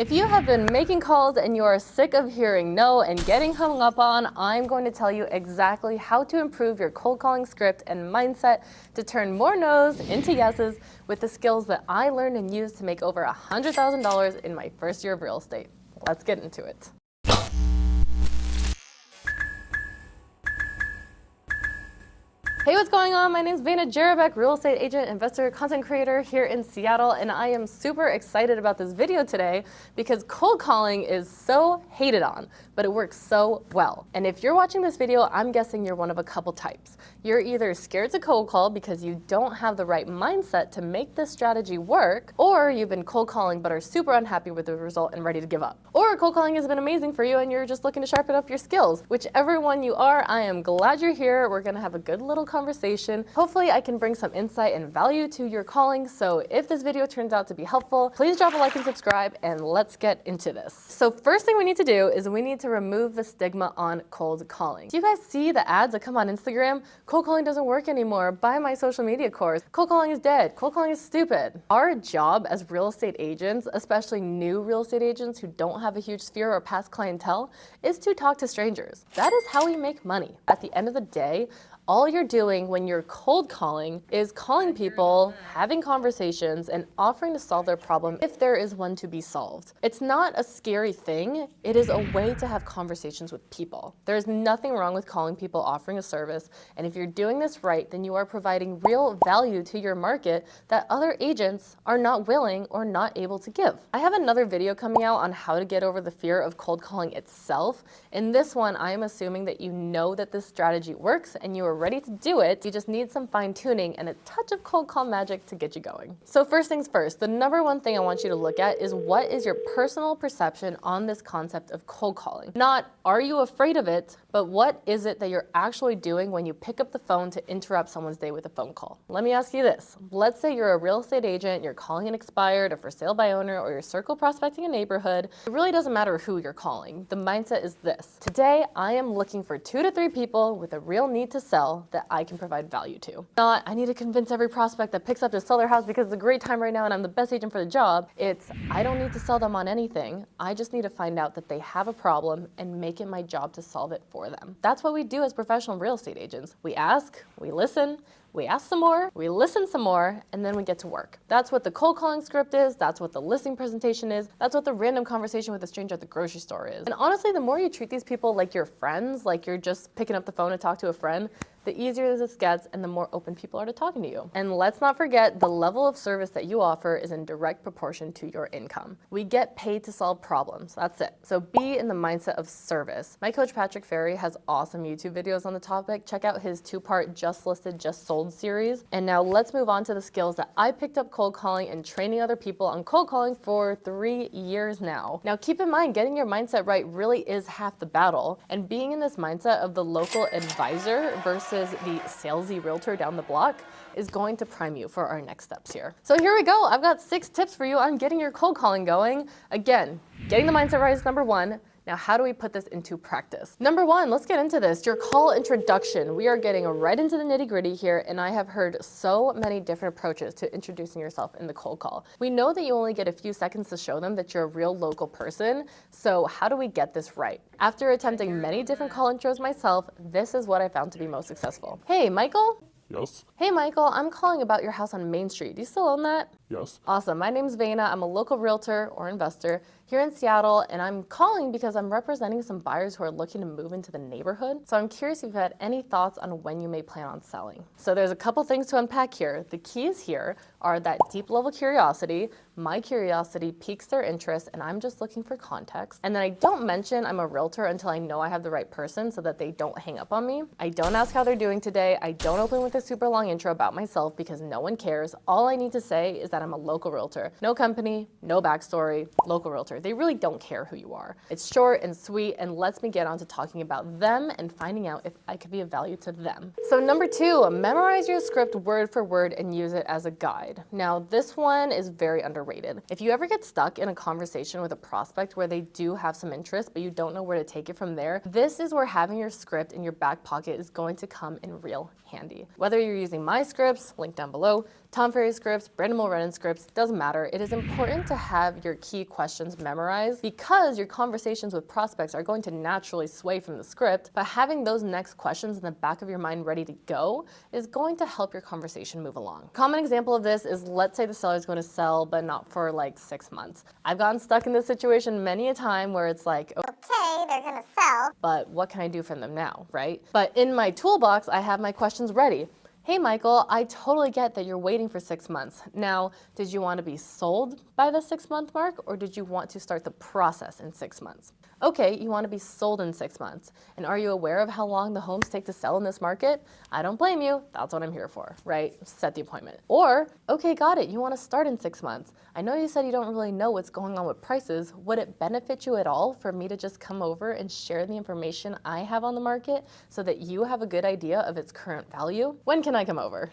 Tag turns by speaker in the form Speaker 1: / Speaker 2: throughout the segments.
Speaker 1: If you have been making calls and you are sick of hearing no and getting hung up on, I'm going to tell you exactly how to improve your cold calling script and mindset to turn more no's into yeses with the skills that I learned and used to make over $100,000 in my first year of real estate. Let's get into it. Hey, what's going on? My name is Vanna Jarabek, real estate agent, investor, content creator here in Seattle, and I am super excited about this video today because cold calling is so hated on, but it works so well. And if you're watching this video, I'm guessing you're one of a couple types. You're either scared to cold call because you don't have the right mindset to make this strategy work, or you've been cold calling but are super unhappy with the result and ready to give up. Or cold calling has been amazing for you and you're just looking to sharpen up your skills. Whichever one you are, I am glad you're here. We're gonna have a good little conversation. Hopefully I can bring some insight and value to your calling. So if this video turns out to be helpful, please drop a like and subscribe and let's get into this. So first thing we need to do is we need to remove the stigma on cold calling. Do you guys see the ads that come on Instagram? Cold calling doesn't work anymore. Buy my social media course. Cold calling is dead. Cold calling is stupid. Our job as real estate agents, especially new real estate agents who don't have a huge sphere or past clientele, is to talk to strangers. That is how we make money. At the end of the day, all you're doing when you're cold calling is calling people, having conversations, and offering to solve their problem if there is one to be solved. It's not a scary thing. It is a way to have conversations with people. There's nothing wrong with calling people, offering a service, and if you're doing this right, then you are providing real value to your market that other agents are not willing or not able to give. I have another video coming out on how to get over the fear of cold calling itself. In this one, I am assuming that you know that this strategy works and you are ready to do it. You just need some fine tuning and a touch of cold call magic to get you going. So first things first, the number one thing I want you to look at is what is your personal perception on this concept of cold calling? Not are you afraid of it, but what is it that you're actually doing when you pick up the phone to interrupt someone's day with a phone call? Let me ask you this. Let's say you're a real estate agent, you're calling an expired, a for sale by owner, or you're circle prospecting a neighborhood. It really doesn't matter who you're calling. The mindset is this. Today, I am looking for 2 to 3 people with a real need to sell that I can provide value to. Not, I need to convince every prospect that picks up to sell their house because it's a great time right now and I'm the best agent for the job. It's, I don't need to sell them on anything. I just need to find out that they have a problem and make it my job to solve it for them. That's what we do as professional real estate agents. We ask, we listen, we ask some more, we listen some more, and then we get to work. That's what the cold calling script is, that's what the listing presentation is, that's what the random conversation with a stranger at the grocery store is. And honestly, the more you treat these people like your friends, like you're just picking up the phone to talk to a friend, the easier this gets and the more open people are to talking to you. And let's not forget, the level of service that you offer is in direct proportion to your income. We get paid to solve problems, that's it. So be in the mindset of service. My coach Patrick Ferry has awesome YouTube videos on the topic. Check out his 2-part Just Listed, Just Sold series. And now let's move on to the skills that I picked up cold calling and training other people on cold calling for 3 years now. Now keep in mind, getting your mindset right really is half the battle. And being in this mindset of the local advisor versus the salesy realtor down the block is going to prime you for our next steps here. So here we go. I've got 6 tips for you on getting your cold calling going. Again, getting the mindset right is number 1. Now, how do we put this into practice? Number 1, let's get into this. Your call introduction. We are getting right into the nitty-gritty here, and I have heard so many different approaches to introducing yourself in the cold call. We know that you only get a few seconds to show them that you're a real local person, so how do we get this right? After attempting many different call intros myself, this is what I found to be most successful. Hey, Michael?
Speaker 2: Yes.
Speaker 1: Hey, Michael, I'm calling about your house on Main Street. Do you still own that?
Speaker 2: Yes.
Speaker 1: Awesome. My name's Vanna. I'm a local realtor or investor here in Seattle, and I'm calling because I'm representing some buyers who are looking to move into the neighborhood. So I'm curious if you've had any thoughts on when you may plan on selling. So there's a couple things to unpack here. The keys here are that deep level curiosity. My curiosity piques their interest, and I'm just looking for context. And then I don't mention I'm a realtor until I know I have the right person so that they don't hang up on me. I don't ask how they're doing today. I don't open with a super long intro about myself because no one cares. All I need to say is that I'm a local realtor. No company, no backstory, local realtor. They really don't care who you are. It's short and sweet and lets me get on to talking about them and finding out if I could be of value to them. So number 2, memorize your script word for word and use it as a guide. Now this one is very underrated. If you ever get stuck in a conversation with a prospect where they do have some interest but you don't know where to take it from there, this is where having your script in your back pocket is going to come in real handy. Whether you're using my scripts, link down below, Tom Ferry scripts, Brandon Mulrennan scripts, doesn't matter. It is important to have your key questions memorized because your conversations with prospects are going to naturally sway from the script, but having those next questions in the back of your mind ready to go is going to help your conversation move along. Common example of this is, let's say the seller is going to sell, but not for like 6 months. I've gotten stuck in this situation many a time where it's like, okay, they're gonna sell, but what can I do for them now, right? But in my toolbox, I have my questions ready. Hey Michael, I totally get that you're waiting for 6 months. Now, did you want to be sold by the 6-month mark, or did you want to start the process in 6 months? Okay, you want to be sold in 6 months. And are you aware of how long the homes take to sell in this market? I don't blame you. That's what I'm here for, right? Set the appointment. Or, okay, got it. You want to start in 6 months. I know you said you don't really know what's going on with prices. Would it benefit you at all for me to just come over and share the information I have on the market so that you have a good idea of its current value? When can I come over?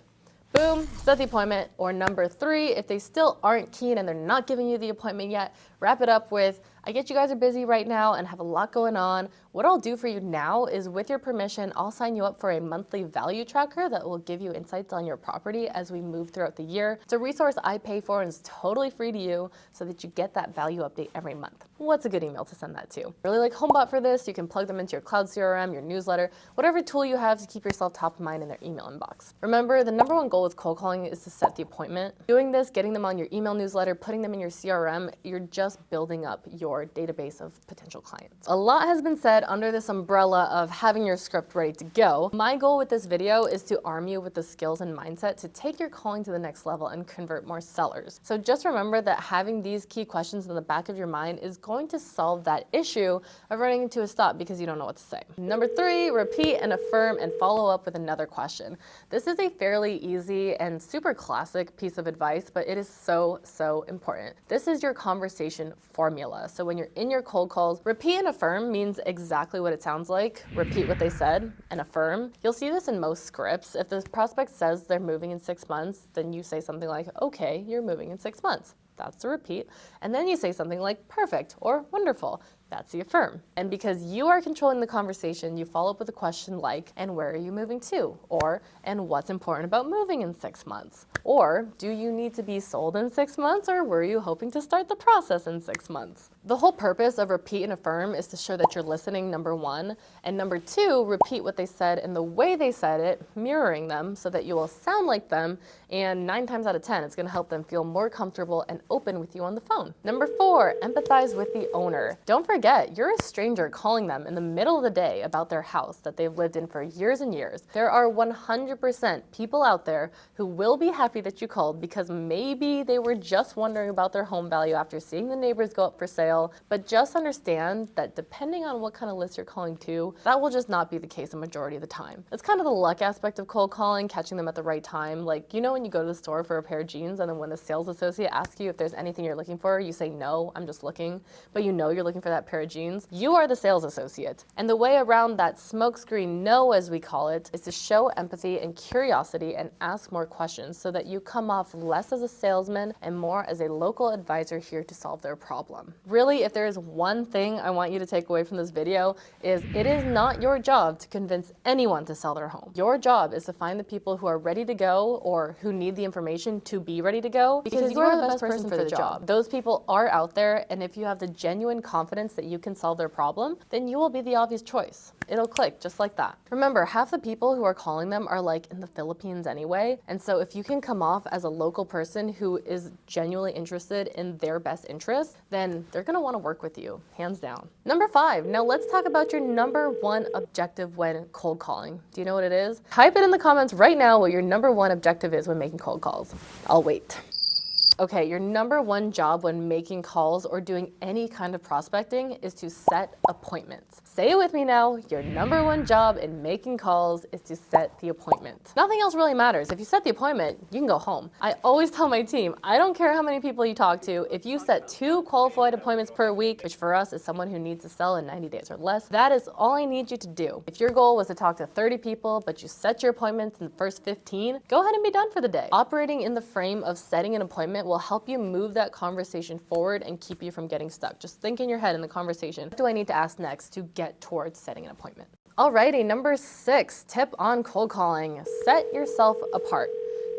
Speaker 1: Boom, set the appointment. Or number 3, if they still aren't keen and they're not giving you the appointment yet, wrap it up with, I get you guys are busy right now and have a lot going on. What I'll do for you now is, with your permission, I'll sign you up for a monthly value tracker that will give you insights on your property as we move throughout the year. It's a resource I pay for and is totally free to you so that you get that value update every month. What's a good email to send that to? Really like HomeBot for this. You can plug them into your cloud CRM, your newsletter, whatever tool you have to keep yourself top of mind in their email inbox. Remember, the number one goal with cold calling is to set the appointment. Doing this, getting them on your email newsletter, putting them in your CRM, you're just building up your database of potential clients. A lot has been said under this umbrella of having your script ready to go. My goal with this video is to arm you with the skills and mindset to take your calling to the next level and convert more sellers. So just remember that having these key questions in the back of your mind is going to solve that issue of running into a stop because you don't know what to say. Number 3, repeat and affirm and follow up with another question. This is a fairly easy and super classic piece of advice, but it is so important. This is your conversation formula. So when you're in your cold calls, repeat and affirm means exactly what it sounds like. Repeat what they said and affirm. You'll see this in most scripts. If the prospect says they're moving in 6 months, then you say something like, okay, you're moving in 6 months. That's the repeat. And then you say something like perfect or wonderful. That's the affirm. And because you are controlling the conversation, you follow up with a question like, and where are you moving to? Or, and what's important about moving in 6 months? Or, do you need to be sold in 6 months, or were you hoping to start the process in 6 months? The whole purpose of repeat and affirm is to show that you're listening, number 1, and number 2, repeat what they said and the way they said it, mirroring them so that you will sound like them, and 9 times out of 10, it's gonna help them feel more comfortable and open with you on the phone. Number 4, empathize with the owner. Don't forget, you're a stranger calling them in the middle of the day about their house that they've lived in for years and years. There are 100% people out there who will be happy that you called because maybe they were just wondering about their home value after seeing the neighbors go up for sale, but just understand that depending on what kind of list you're calling to, that will just not be the case a majority of the time. It's kind of the luck aspect of cold calling, catching them at the right time. Like, you know when you go to the store for a pair of jeans and then when the sales associate asks you if there's anything you're looking for, you say, no, I'm just looking, but you know you're looking for that pair of jeans. You are the sales associate. And the way around that smokescreen no, as we call it, is to show empathy and curiosity and ask more questions so that you come off less as a salesman and more as a local advisor here to solve their problem. Really, if there is one thing I want you to take away from this video, is it is not your job to convince anyone to sell their home. Your job is to find the people who are ready to go or who need the information to be ready to go because you are the best person for the job. Those people are out there, and if you have the genuine confidence that you can solve their problem, then you will be the obvious choice. It'll click just like that. Remember, half the people who are calling them are like in the Philippines anyway, and so if you can come off as a local person who is genuinely interested in their best interest, then they're gonna wanna work with you, hands down. Number 5, now let's talk about your number 1 objective when cold calling. Do you know what it is? Type it in the comments right now what your number 1 objective is when making cold calls. I'll wait. Okay, your number 1 job when making calls or doing any kind of prospecting is to set appointments. Say it with me now, your number 1 job in making calls is to set the appointment. Nothing else really matters. If you set the appointment, you can go home. I always tell my team, I don't care how many people you talk to, if you set 2 qualified appointments per week, which for us is someone who needs to sell in 90 days or less, that is all I need you to do. If your goal was to talk to 30 people, but you set your appointments in the first 15, go ahead and be done for the day. Operating in the frame of setting an appointment will help you move that conversation forward and keep you from getting stuck. Just think in your head in the conversation, what do I need to ask next to get towards setting an appointment? Alrighty, number 6, tip on cold calling, set yourself apart.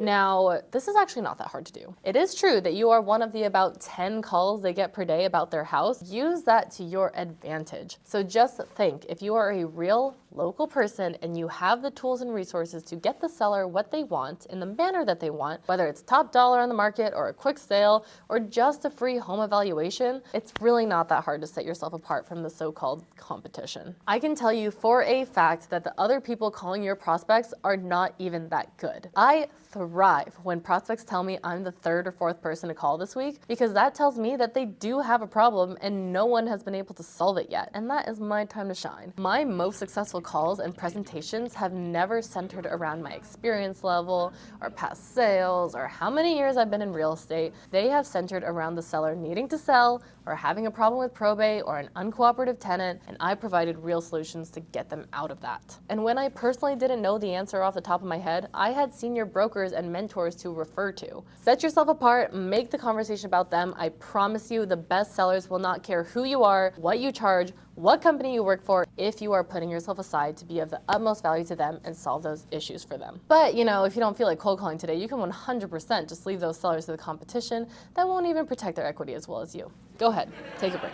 Speaker 1: Now, this is actually not that hard to do. It is true that you are one of the about 10 calls they get per day about their house. Use that to your advantage. So just think, if you are a real local person and you have the tools and resources to get the seller what they want in the manner that they want, whether it's top dollar on the market or a quick sale or just a free home evaluation, it's really not that hard to set yourself apart from the so-called competition. I can tell you for a fact that the other people calling your prospects are not even that good. I thrive when prospects tell me I'm the third or fourth person to call this week, because that tells me that they do have a problem and no one has been able to solve it yet. And that is my time to shine. My most successful calls and presentations have never centered around my experience level or past sales or how many years I've been in real estate. They have centered around the seller needing to sell or having a problem with probate or an uncooperative tenant, and I provided real solutions to get them out of that. And when I personally didn't know the answer off the top of my head, I had senior brokers and mentors to refer to. Set yourself apart, make the conversation about them. I promise you the best sellers will not care who you are, what you charge, what company you work for, if you are putting yourself aside to be of the utmost value to them and solve those issues for them. But if you don't feel like cold calling today, you can 100% just leave those sellers to the competition that won't even protect their equity as well as you. Go ahead, take a break.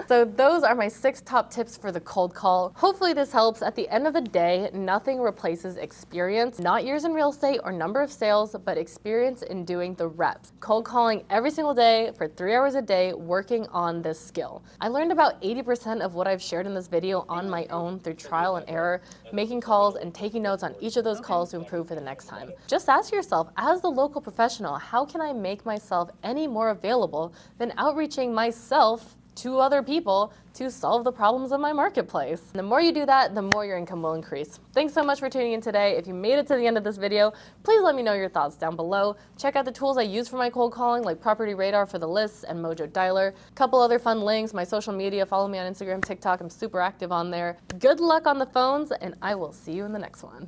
Speaker 1: So those are my 6 top tips for the cold call. Hopefully this helps. At the end of the day, nothing replaces experience, not years in real estate or number of sales, but experience in doing the reps. Cold calling every single day for 3 hours a day, working on this skill. I learned about 80% of what I've shared in this video on my own through trial and error, making calls and taking notes on each of those calls to improve for the next time. Just ask yourself, as the local professional, how can I make myself any more available than outreaching myself to other people to solve the problems of my marketplace? And the more you do that, the more your income will increase. Thanks so much for tuning in today. If you made it to the end of this video, please let me know your thoughts down below. Check out the tools I use for my cold calling, like Property Radar for the lists and Mojo Dialer. A couple other fun links, my social media, follow me on Instagram, TikTok. I'm super active on there. Good luck on the phones, and I will see you in the next one.